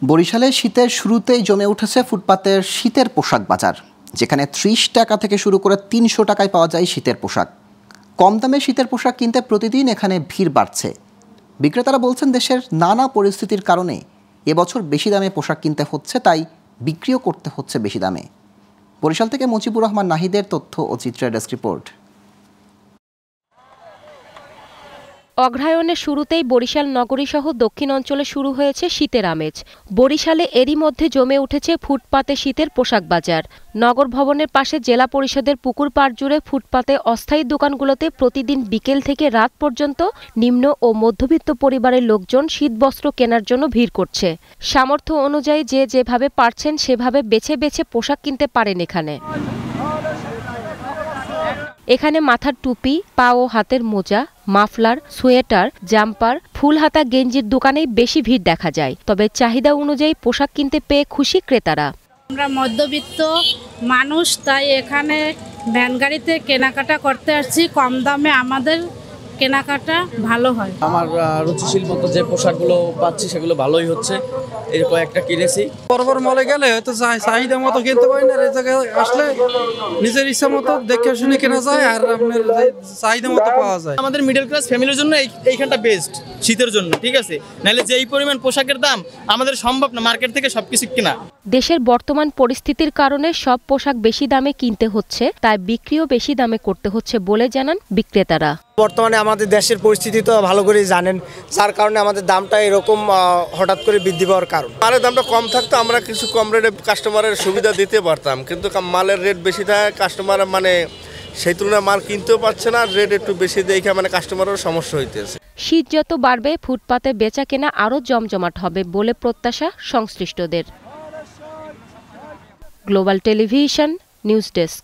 বরিশালে শীতের শুরুতেই জমে উঠেছে ফুটপাতের শীতের পোশাক বাজার, যেখানে ৩০ টাকা থেকে শুরু করে ৩০০ টাকায় পাওয়া যায় শীতের পোশাক। কম দামে শীতের পোশাক কিনতে প্রতিদিন এখানে ভিড় বাড়ছে। বিক্রেতারা বলছেন দেশের নানা পরিস্থিতির কারণে এবছর বেশি দামে পোশাক কিনতে হচ্ছে, তাই বিক্রিও করতে হচ্ছে বেশি দামে। বরিশাল থেকে মুজিবুর রহমান নাহিদের তথ্য ও চিত্রের ডেস্ক রিপোর্ট। অগ্রহায়ণের শুরুতেই বরিশাল নগরীসহ দক্ষিণ অঞ্চলে শুরু হয়েছে শীতের আমেজ। বরিশালে এরই মধ্যে জমে উঠেছে ফুটপাতে শীতের পোশাক বাজার। নগর ভবনের পাশে জেলা পরিষদের পুকুর পাড় জুড়ে ফুটপাতে অস্থায়ী দোকানগুলোতে প্রতিদিন বিকেল থেকে রাত পর্যন্ত নিম্ন ও মধ্যবিত্ত পরিবারের লোকজন শীতবস্ত্র কেনার জন্য ভিড় করছে। সামর্থ্য অনুযায়ী যে যেভাবে পারছেন সেভাবে বেছে বেছে পোশাক কিনতে পারেন এখানে মাথার টুপি, পা ও হাতের মোজা, মাফলার, সোয়েটার, জাম্পার, ফুল হাতা গেঞ্জির দোকানেই বেশি ভিড় দেখা যায়। তবে চাহিদা অনুযায়ী পোশাক কিনতে পেয়ে খুশি ক্রেতারা। আমরা মধ্যবিত্ত মানুষ, তাই এখানে ভ্যান গাড়িতে কেনাকাটা করতে আসছি। কম দামে আমাদের কেনাকাটা ভালো হয়। আমার রুচিশীল মতো যে পোশাকগুলো পাচ্ছি সেগুলো ভালোই হচ্ছে। এর কয়েকটা কিনেছি। বড় বড় মলে গেলে হয়তো চাহিদা মতো কিনতে পারি না, এই জায়গায় আসলে নিজের ইচ্ছা মতো দেখে শুনে কেনা যায় আর আপনার চাহিদা মতো পাওয়া যায়। আমাদের মিডল ক্লাস ফ্যামিলির জন্য এইখানটা বেস্ট শীতের জন্য, ঠিক আছে। নাহলে যে এই পরিমাণ পোশাকের দাম আমাদের সম্ভব না মার্কেট থেকে সবকিছু কেনা। দেশের বর্তমান পরিস্থিতির কারণে সব পোশাক বেশি দামে কিনতে হচ্ছে, তাই বিক্রিও বেশি দামে করতে হচ্ছে বলে জানান বিক্রেতারা। বর্তমানে আমাদের দেশের পরিস্থিতি তো ভালো করেই জানেন, যার কারণে আমাদের দামটা এরকম হঠাৎ করে বৃদ্ধি পাওয়ার কারণ। মালের দামটা কম থাকতো আমরা কিছু কম রেটে কাস্টমারের সুবিধা দিতে পারতাম, কিন্তু মালের রেট বেশি থাকে, কাস্টমার সেই তুলনায় মাল কিনতেও পারছে না, রেট একটু বেশি দেখে কাস্টমারেরও সমস্যা হইতেছে। শীত যত বাড়বে ফুটপাতে বেচা কেনা আরও জমজমাট হবে বলে প্রত্যাশা সংশ্লিষ্টদের। Global television news desk.